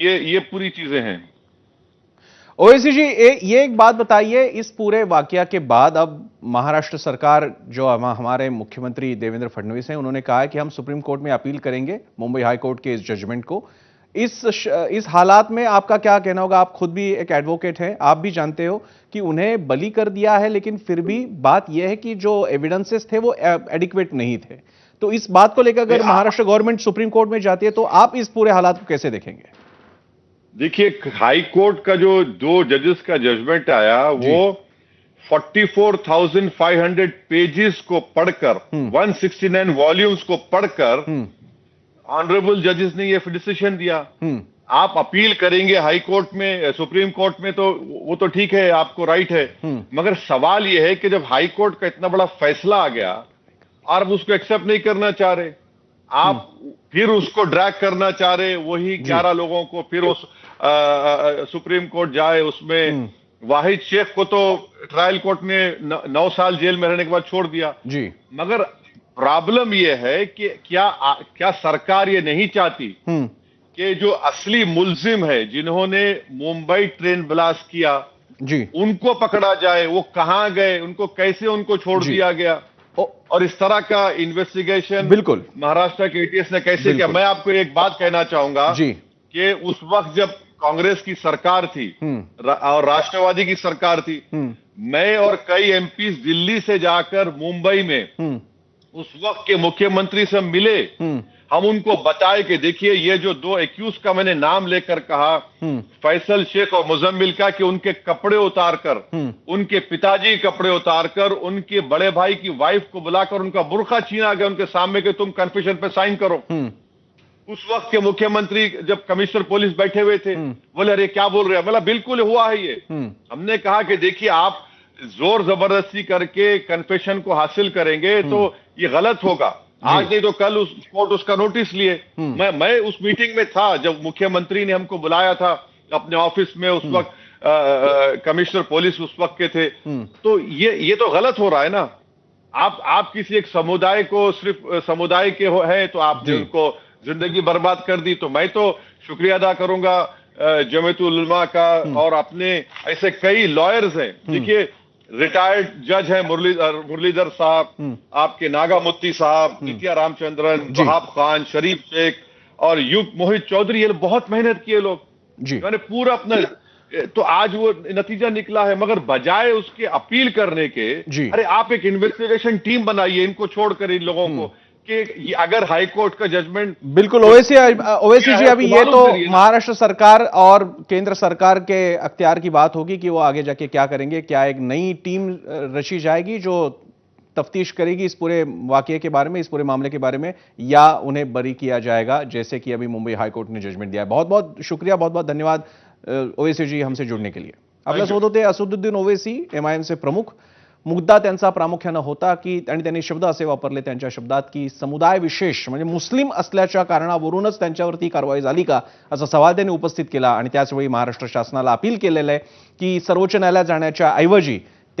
ये पूरी चीजें हैं। ओवैसी जी, ये एक बात बताइए, इस पूरे वाकया के बाद अब महाराष्ट्र सरकार, जो हमारे मुख्यमंत्री देवेंद्र फडणवीस हैं, उन्होंने कहा है कि हम सुप्रीम कोर्ट में अपील करेंगे मुंबई हाई कोर्ट के इस जजमेंट को। इस हालात में आपका क्या कहना होगा? आप खुद भी एक एडवोकेट हैं, आप भी जानते हो कि उन्हें बली कर दिया है, लेकिन फिर भी बात यह है कि जो एविडेंसेस थे वो एडिक्वेट नहीं थे। तो इस बात को लेकर अगर महाराष्ट्र गवर्नमेंट सुप्रीम कोर्ट में जाती है तो आप इस पूरे हालात को कैसे देखेंगे? देखिए, हाई कोर्ट का जो 2 जजेस का जजमेंट आया, वो 44,500 पेजेस को पढ़कर, 169 वॉल्यूम्स को पढ़कर ऑनरेबल जजेस ने ये डिसीजन दिया। आप अपील करेंगे हाई कोर्ट में, सुप्रीम कोर्ट में, तो वो तो ठीक है, आपको राइट है। मगर सवाल यह है कि जब हाई कोर्ट का इतना बड़ा फैसला आ गया और आप उसको एक्सेप्ट नहीं करना चाह रहे, आप फिर उसको ड्रैग करना चाह रहे, वही 11 लोगों को फिर उस सुप्रीम कोर्ट जाए, उसमें वाहिद शेख को तो ट्रायल कोर्ट ने 9 साल जेल में रहने के बाद छोड़ दिया जी। मगर प्रॉब्लम यह है कि क्या सरकार ये नहीं चाहती कि जो असली मुल्जिम है, जिन्होंने मुंबई ट्रेन ब्लास्ट किया जी, उनको पकड़ा जाए? वो कहां गए, उनको कैसे उनको छोड़ दिया गया? और इस तरह का इन्वेस्टिगेशन बिल्कुल महाराष्ट्र के एटीएस ने कैसे किया? मैं आपको एक बात कहना चाहूंगा जी कि उस वक्त जब कांग्रेस की सरकार थी और राष्ट्रवादी की सरकार थी, मैं और कई एमपीज दिल्ली से जाकर मुंबई में उस वक्त के मुख्यमंत्री से मिले। हम उनको बताए कि देखिए, ये जो 2 एक्यूज का मैंने नाम लेकर कहा, फैसल शेख और मुजम्मिल का, कि उनके कपड़े उतारकर, उनके पिताजी के कपड़े उतारकर, उनके बड़े भाई की वाइफ को बुलाकर उनका बुर्का छीना गया उनके सामने कि तुम कन्फेशन पे साइन करो। उस वक्त के मुख्यमंत्री जब कमिश्नर पुलिस बैठे हुए थे, बोले अरे क्या बोल रहे हैं? बोला बिल्कुल हुआ है ये। हमने कहा कि देखिए, आप जोर जबरदस्ती करके कन्फेशन को हासिल करेंगे तो ये गलत होगा। आज नहीं तो कल उस कोर्ट उसका नोटिस लिए। मैं उस मीटिंग में था जब मुख्यमंत्री ने हमको बुलाया था अपने ऑफिस में। उस वक्त कमिश्नर पुलिस उस वक्त के थे। तो ये तो गलत हो रहा है ना। आप किसी एक समुदाय को, सिर्फ समुदाय के है तो आपने उनको जिंदगी बर्बाद कर दी। तो मैं तो शुक्रिया अदा करूंगा जमीयतुल उलमा का, और अपने ऐसे कई लॉयर्स हैं। देखिए, रिटायर्ड जज हैं मुरलीधर साहब, आपके नागामुत्ती साहब, नित्या रामचंद्रन, वहाब खान, शरीफ शेख और युग मोहित चौधरी, ये बहुत मेहनत किए लोग, मैंने पूरा अपना। तो आज वो नतीजा निकला है। मगर बजाय उसके अपील करने के, अरे आप एक इन्वेस्टिगेशन टीम बनाइए, इनको छोड़कर इन लोगों को, कि अगर हाई कोर्ट का जजमेंट। बिल्कुल ओवैसी जी, अभी ये तो महाराष्ट्र सरकार और केंद्र सरकार के अख्तियार की बात होगी कि वो आगे जाके क्या करेंगे। क्या एक नई टीम रची जाएगी जो तफ्तीश करेगी इस पूरे वाकये के बारे में, इस पूरे मामले के बारे में, या उन्हें बरी किया जाएगा जैसे कि अभी मुंबई हाईकोर्ट ने जजमेंट दिया है? बहुत बहुत शुक्रिया, बहुत बहुत धन्यवाद ओवैसी जी हमसे जुड़ने के लिए। आपल्या सोबत होते असदुद्दीन ओवैसी, एमआयएमचे प्रमुख। मुद्दा त्यांचा प्रामुख्यानं होता की त्यांनी शब्द असे वापरले त्यांच्या शब्दात की समुदाय विशेष म्हणजे मुस्लिम असल्याच्या कारणावरूनच त्यांच्यावरती कारवाई झाली का, असा सवाल त्यांनी उपस्थित केला। आणि त्याचवेळी महाराष्ट्र शासनाला अपील केलेलं आहे की सर्वोच्च न्यायालयात जाण्याच्या ऐवजी